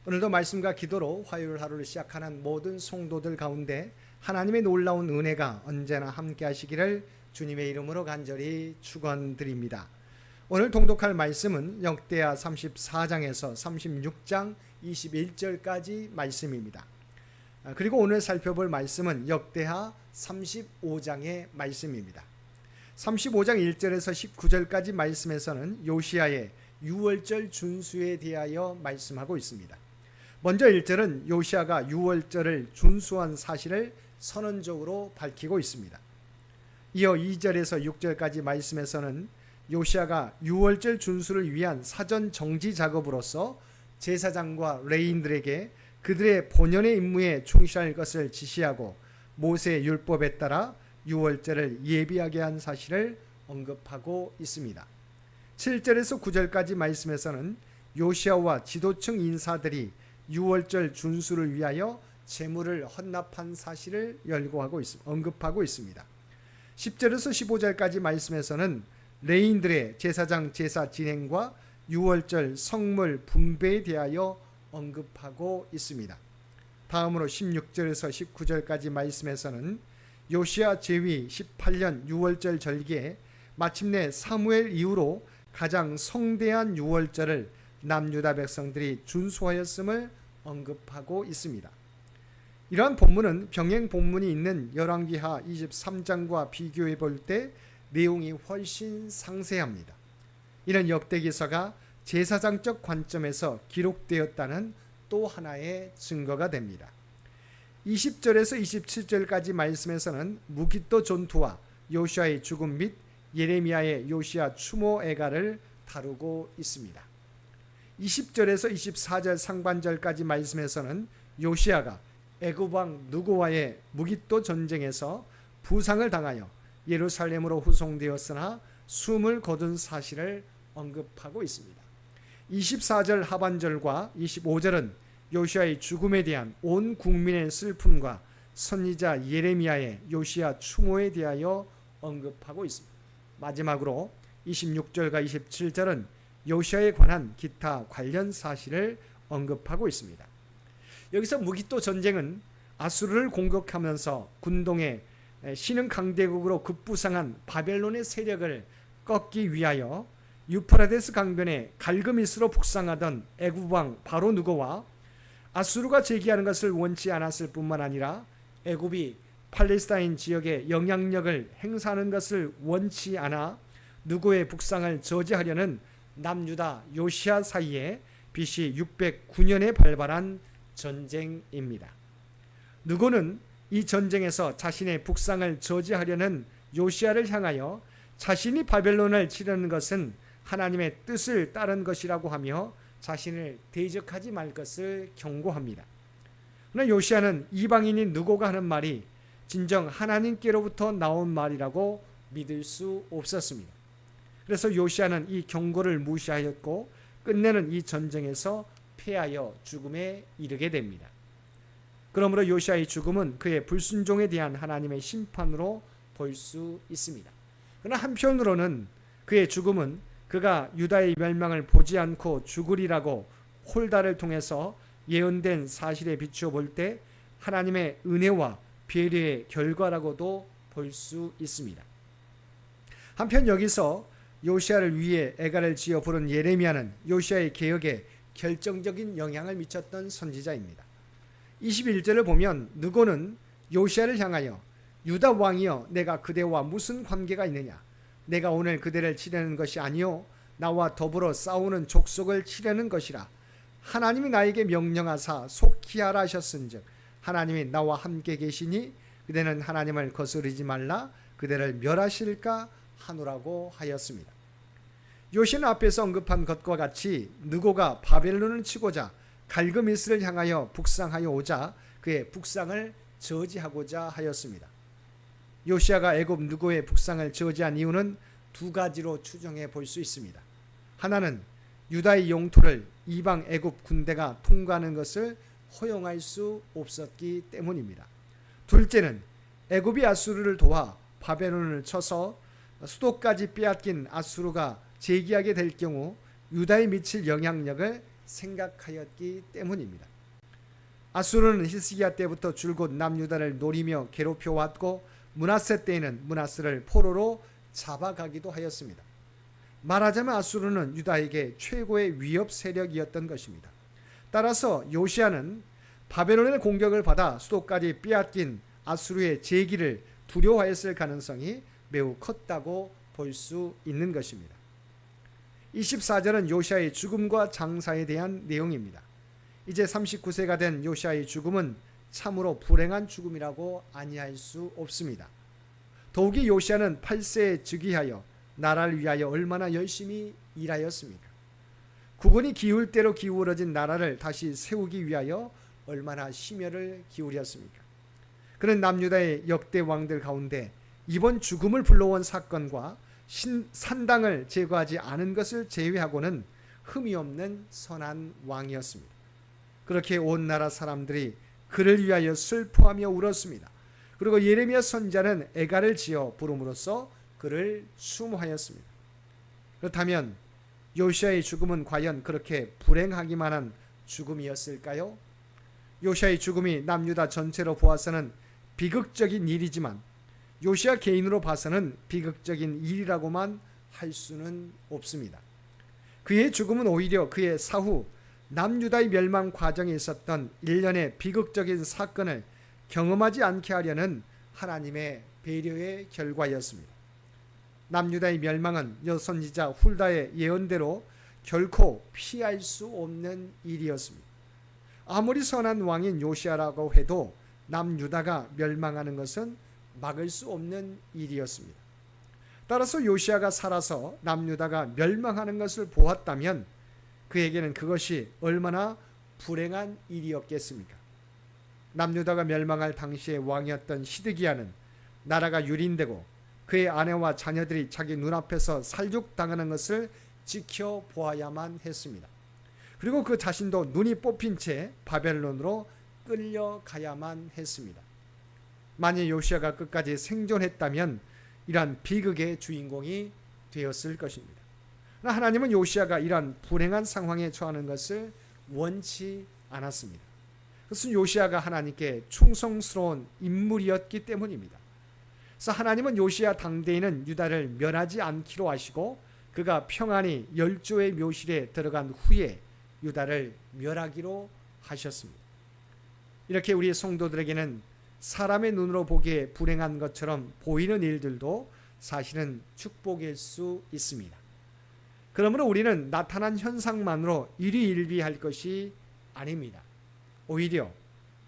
오늘도 말씀과 기도로 화요일 하루를 시작하는 모든 성도들 가운데 하나님의 놀라운 은혜가 언제나 함께 하시기를 주님의 이름으로 간절히 축원드립니다. 오늘 통독할 말씀은 역대하 34장에서 36장 21절까지 말씀입니다. 그리고 오늘 살펴볼 말씀은 역대하 35장의 말씀입니다. 35장 1절에서 19절까지 말씀에서는 요시야의 유월절 준수에 대하여 말씀하고 있습니다. 먼저 1절은 요시야가 유월절을 준수한 사실을 선언적으로 밝히고 있습니다. 이어 2절에서 6절까지 말씀에서는 요시야가 유월절 준수를 위한 사전 정지 작업으로서 제사장과 레위인들에게 그들의 본연의 임무에 충실할 것을 지시하고 모세의 율법에 따라 유월절을 예비하게 한 사실을 언급하고 있습니다. 7절에서 9절까지 말씀에서는 요시야와 지도층 인사들이 유월절 준수를 위하여 제물을 헌납한 사실을 언급하고 있습니다. 10절에서 15절까지 말씀에서는 레위인들의 제사장 제사 진행과 유월절 성물 분배에 대하여 언급하고 있습니다. 다음으로 16절에서 19절까지 말씀에서는 요시야 제위 18년 유월절 절기에 마침내 사무엘 이후로 가장 성대한 유월절을 남유다 백성들이 준수하였음을 언급하고 있습니다. 이러한 본문은 병행 본문이 있는 열왕기하 23장과 비교해 볼 때 내용이 훨씬 상세합니다. 이는 역대기서가 제사장적 관점에서 기록되었다는 또 하나의 증거가 됩니다. 20절에서 27절까지 말씀에서는 무깃도 전투와 요시야의 죽음 및 예레미야의 요시야 추모 애가를 다루고 있습니다. 20절에서 24절 상반절까지 말씀에서는 요시야가 애굽 왕 느고와의 무깃도 전쟁에서 부상을 당하여 예루살렘으로 후송되었으나 숨을 거둔 사실을 언급하고 있습니다. 24절 하반절과 25절은 요시야의 죽음에 대한 온 국민의 슬픔과 선지자 예레미야의 요시야 추모에 대하여 언급하고 있습니다. 마지막으로 26절과 27절은 요시야에 관한 기타 관련 사실을 언급하고 있습니다. 여기서 무깃도 전쟁은 아수르를 공격하면서 군동의 신흥 강대국으로 급부상한 바벨론의 세력을 꺾기 위하여 유프라데스 강변에 갈그미스로 북상하던 애굽 왕 바로 느고와 아수르가 제기하는 것을 원치 않았을 뿐만 아니라 애굽이 팔레스타인 지역에 영향력을 행사하는 것을 원치 않아 느고의 북상을 저지하려는 남유다 요시야 사이에 BC 609년에 발발한 전쟁입니다. 느고는 이 전쟁에서 자신의 북상을 저지하려는 요시야를 향하여 자신이 바벨론을 치려는 것은 하나님의 뜻을 따른 것이라고 하며 자신을 대적하지 말 것을 경고합니다. 그러나 요시야는 이방인인 느고가 하는 말이 진정 하나님께로부터 나온 말이라고 믿을 수 없었습니다. 그래서 요시야는 이 경고를 무시하였고 끝내는 이 전쟁에서 패하여 죽음에 이르게 됩니다. 그러므로 요시야의 죽음은 그의 불순종에 대한 하나님의 심판으로 볼 수 있습니다. 그러나 한편으로는 그의 죽음은 그가 유다의 멸망을 보지 않고 죽으리라고 홀다를 통해서 예언된 사실에 비추어 볼 때 하나님의 은혜와 배려의 결과라고도 볼 수 있습니다. 한편 여기서 요시야를 위해 애가를 지어 부른 예레미야는 요시야의 개혁에 결정적인 영향을 미쳤던 선지자입니다. 21절을 보면 느고는 요시야를 향하여 유다 왕이여 내가 그대와 무슨 관계가 있느냐 내가 오늘 그대를 치려는 것이 아니요 나와 더불어 싸우는 족속을 치려는 것이라 하나님이 나에게 명령하사 속히 하라 하셨은즉 하나님이 나와 함께 계시니 그대는 하나님을 거스르지 말라 그대를 멸하실까 하노라고 하였습니다. 요시는 앞에서 언급한 것과 같이 느고가 바벨론을 치고자 갈그미스를 향하여 북상하여 오자 그의 북상을 저지하고자 하였습니다. 요시야가 애굽 느고의 북상을 저지한 이유는 두 가지로 추정해 볼 수 있습니다. 하나는 유다의 영토를 이방 애굽 군대가 통과하는 것을 허용할 수 없었기 때문입니다. 둘째는 애굽이 아수르를 도와 바벨론을 쳐서 수도까지 빼앗긴 아수르가 제기하게 될 경우 유다에 미칠 영향력을 생각하였기 때문입니다. 아수르는 히스기야 때부터 줄곧 남유다를 노리며 괴롭혀왔고 므낫세 때에는 므낫세를 포로로 잡아가기도 하였습니다. 말하자면 아수르는 유다에게 최고의 위협 세력이었던 것입니다. 따라서 요시야는 바벨론의 공격을 받아 수도까지 빼앗긴 아수르의 재기를 두려워하였을 가능성이 매우 컸다고 볼 수 있는 것입니다. 24절은 요시야의 죽음과 장사에 대한 내용입니다. 이제 39세가 된 요시야의 죽음은 참으로 불행한 죽음이라고 아니할 수 없습니다. 더욱이 요시야는 8세에 즉위하여 나라를 위하여 얼마나 열심히 일하였습니까? 국군이 기울 대로 기울어진 나라를 다시 세우기 위하여 얼마나 심혈을 기울였습니까? 그는 남유다의 역대 왕들 가운데 이번 죽음을 불러온 사건과 산당을 제거하지 않은 것을 제외하고는 흠이 없는 선한 왕이었습니다. 그렇게 온 나라 사람들이 그를 위하여 슬퍼하며 울었습니다. 그리고 예레미야 선지자는 애가를 지어 부름으로써 그를 수모하였습니다. 그렇다면 요시야의 죽음은 과연 그렇게 불행하기만 한 죽음이었을까요? 요시야의 죽음이 남유다 전체로 보아서는 비극적인 일이지만 요시야 개인으로 봐서는 비극적인 일이라고만 할 수는 없습니다. 그의 죽음은 오히려 그의 사후 남유다의 멸망 과정에 있었던 일련의 비극적인 사건을 경험하지 않게 하려는 하나님의 배려의 결과였습니다. 남유다의 멸망은 여선지자 훌다의 예언대로 결코 피할 수 없는 일이었습니다. 아무리 선한 왕인 요시야라고 해도 남유다가 멸망하는 것은 막을 수 없는 일이었습니다. 따라서 요시야가 살아서 남유다가 멸망하는 것을 보았다면 그에게는 그것이 얼마나 불행한 일이었겠습니까? 남유다가 멸망할 당시의 왕이었던 시드기야는 나라가 유린되고 그의 아내와 자녀들이 자기 눈앞에서 살육당하는 것을 지켜보아야만 했습니다. 그리고 그 자신도 눈이 뽑힌 채 바벨론으로 끌려가야만 했습니다. 만일 요시야가 끝까지 생존했다면 이러한 비극의 주인공이 되었을 것입니다. 그러나 하나님은 요시야가 이러한 불행한 상황에 처하는 것을 원치 않았습니다. 그것은 요시야가 하나님께 충성스러운 인물이었기 때문입니다. 그래서 하나님은 요시야 당대에는 유다를 멸하지 않기로 하시고 그가 평안히 열조의 묘실에 들어간 후에 유다를 멸하기로 하셨습니다. 이렇게 우리 성도들에게는 사람의 눈으로 보기에 불행한 것처럼 보이는 일들도 사실은 축복일 수 있습니다. 그러므로 우리는 나타난 현상만으로 일희일비할 것이 아닙니다. 오히려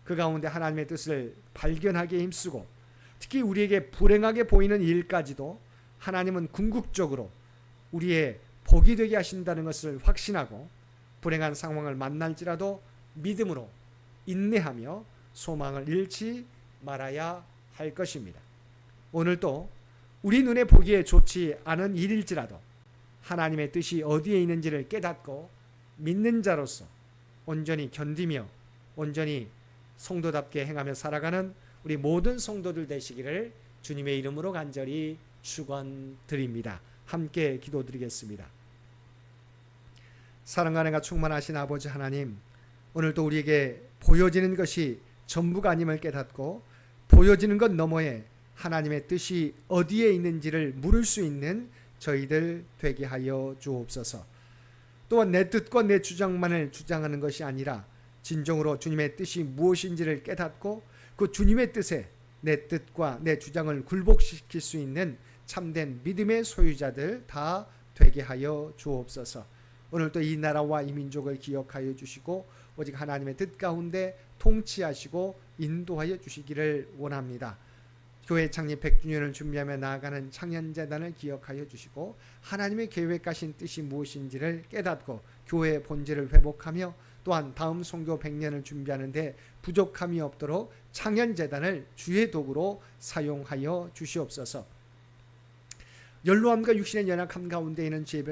그 가운데 하나님의 뜻을 발견하기에 힘쓰고 특히 우리에게 불행하게 보이는 일까지도 하나님은 궁극적으로 우리의 복이 되게 하신다는 것을 확신하고 불행한 상황을 만날지라도 믿음으로 인내하며 소망을 잃지 말아야 할 것입니다. 오늘도 우리 눈에 보기에 좋지 않은 일일지라도 하나님의 뜻이 어디에 있는지를 깨닫고 믿는 자로서 온전히 견디며 온전히 성도답게 행하며 살아가는 우리 모든 성도들 되시기를 주님의 이름으로 간절히 축원드립니다. 함께 기도드리겠습니다. 사랑과 은혜가 충만하신 아버지 하나님, 오늘도 우리에게 보여지는 것이 전부가 아님을 깨닫고 보여지는 것 너머에 하나님의 뜻이 어디에 있는지를 물을 수 있는 저희들 되게 하여 주옵소서. 또한 내 뜻과 내 주장만을 주장하는 것이 아니라 진정으로 주님의 뜻이 무엇인지를 깨닫고 그 주님의 뜻에 내 뜻과 내 주장을 굴복시킬 수 있는 참된 믿음의 소유자들 다 되게 하여 주옵소서. 오늘도 이 나라와 이 민족을 기억하여 주시고 오직 하나님의 뜻 가운데 통치하시고 인도하여 주시기를 원합니다. 교회 창립 100주년을 준비하며 나아가는 창현재단을 기억하여 주시고 하나님의 계획하신 뜻이 무엇인지를 깨닫고 교회의 본질을 회복하며 또한 다음 선교 100년을 준비하는데 부족함이 없도록 창현재단을 주의 도구로 사용하여 주시옵소서. 연로함과 육신의 연약함 가운데 있는 주의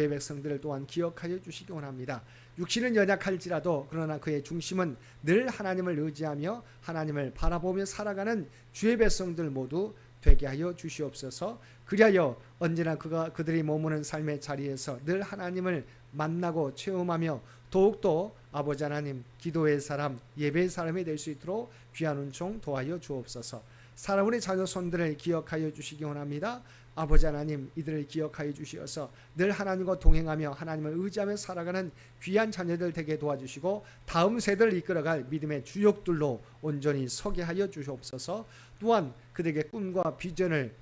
백성들을 또한 기억하여 주시기 원합니다. 육신은 연약할지라도 그러나 그의 중심은 늘 하나님을 의지하며 하나님을 바라보며 살아가는 주의 백성들 모두 되게 하여 주시옵소서. 그리하여 언제나 그들이 머무는 삶의 자리에서 늘 하나님을 만나고 체험하며 더욱더 아버지 하나님 기도의 사람, 예배의 사람이 될 수 있도록 귀한 은총 도와여 주옵소서. 사랑하는 자녀 손들을 기억하여 주시기 원합니다. 아버지 하나님 이들을 기억하여 주시어서 늘 하나님과 동행하며 하나님을 의지하며 살아가는 귀한 자녀들 되게 도와주시고 다음 세대를 이끌어갈 믿음의 주역들로 온전히 서게 하여 주시옵소서. 또한 그들에게 꿈과 비전을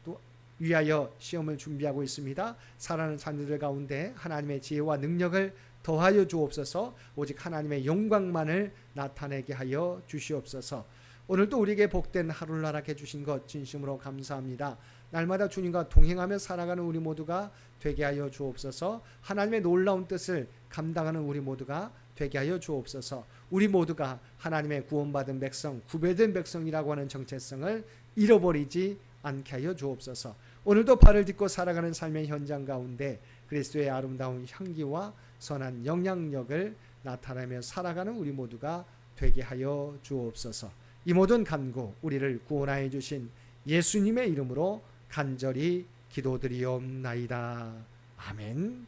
위하여 시험을 준비하고 있습니다. 사랑하는 자녀들 가운데 하나님의 지혜와 능력을 더하여 주옵소서. 오직 하나님의 영광만을 나타내게 하여 주시옵소서. 오늘도 우리에게 복된 하루를 허락해 주신 것 진심으로 감사합니다. 날마다 주님과 동행하며 살아가는 우리 모두가 되게 하여 주옵소서. 하나님의 놀라운 뜻을 감당하는 우리 모두가 되게 하여 주옵소서. 우리 모두가 하나님의 구원받은 백성, 구별된 백성이라고 하는 정체성을 잃어버리지 않게 하여 주옵소서. 오늘도 발을 딛고 살아가는 삶의 현장 가운데 그리스도의 아름다운 향기와 선한 영향력을 나타내며 살아가는 우리 모두가 되게 하여 주옵소서. 이 모든 간구 우리를 구원하여 주신 예수님의 이름으로 간절히 기도드리옵나이다. 아멘.